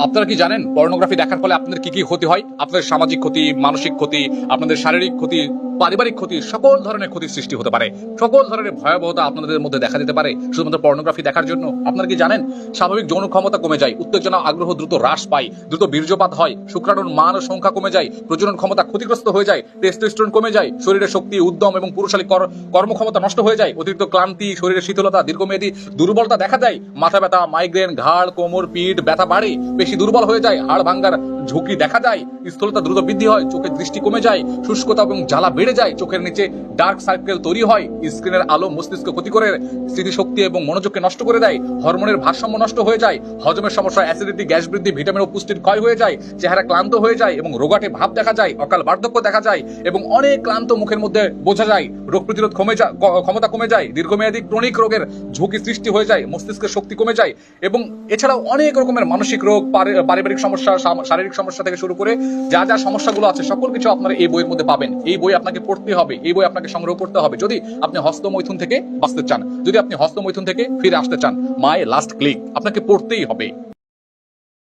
আপনারা কি জানেন পর্নোগ্রাফি দেখার ফলে আপনাদের কি কি ক্ষতি হয়? আপনাদের সামাজিক ক্ষতি, মানসিক ক্ষতি, আপনাদের শারীরিক ক্ষতি, পারিবারিক ক্ষতি, সকল ধরনের ক্ষতির সৃষ্টি হতে পারে। সকল ধরনের ভয়াবহতা আপনাদের মধ্যে দেখা দিতে পারে শুধুমাত্র পর্নোগ্রাফি দেখার জন্য। আপনারা কি জানেন স্বাভাবিক যৌন ক্ষমতা কমে যায়, উত্তেজনা আগ্রহ দ্রুত হ্রাস পায়, দ্রুত বীর্যপাত হয়, শুক্রাণুর মান ও সংখ্যা কমে যায়, প্রজনন ক্ষমতা ক্ষতিগ্রস্ত হয়ে যায়, টেস্টোস্টেরন কমে যায়, শরীরের শক্তি, উদ্যম এবং পুরুষালী কর্মক্ষমতা নষ্ট হয়ে যায়, অতিরিক্ত ক্লান্তি, শরীরের শীতলতা, দীর্ঘমেয়াদী দুর্বলতা দেখা দেয়, মাথা ব্যথা, মাইগ্রেন, ঘাড়, কোমর, পিঠ ব্যথা বাড়ে, পেশি দুর্বল হয়ে যায়, হাড় ভাঙ্গার ঝুঁকি দেখা যায়, স্থূলতা দ্রুত বৃদ্ধি হয়, চোখের দৃষ্টি কমে যায়, শুষ্কতা এবং জ্বালা বেড়ে যায়, চোখের নিচে ডার্ক সার্কেল তৈরি হয়, স্ক্রিনের আলো মস্তিষ্ক ক্ষতি করে, স্মৃতিশক্তি এবং মনোযোগকে নষ্ট করে দেয়, হরমোনের ভারসাম্য নষ্ট হয়ে যায়, হজমের সমস্যা, অ্যাসিডিটি, গ্যাস বৃদ্ধি, ভিটামিন ও পুষ্টির ক্ষয় হয়ে যায়, চেহারা ক্লান্ত হয়ে যায় এবং রোগাটে ভাব দেখা যায়, অকাল বার্ধক্য দেখা যায় এবং অনেক ক্লান্ত মুখের মধ্যে বোঝা যায়, রোগ প্রতিরোধ ক্ষমতা কমে যায়, দীর্ঘমেয়াদী ক্রনিক রোগের ঝুঁকি সৃষ্টি হয়ে যায়, মস্তিষ্কের শক্তি কমে যায় এবং এছাড়াও অনেক রকমের মানসিক রোগ, পারিবারিক সমস্যা, শারীরিক সমস্যা থেকে শুরু করে যা যা সমস্যাগুলো আছে সকল কিছু আপনারা এই বইয়ের মধ্যে পাবেন। এই বই আপনাকে পড়তে হবে, এই বই আপনাকে সংগ্রহ করতে হবে যদি আপনি হস্তমৈথুন থেকে বাঁচতে চান, যদি আপনি হস্তমৈথুন থেকে ফিরে আসতে চান। মাই লাস্ট ক্লিক আপনাকে পড়তেই হবে।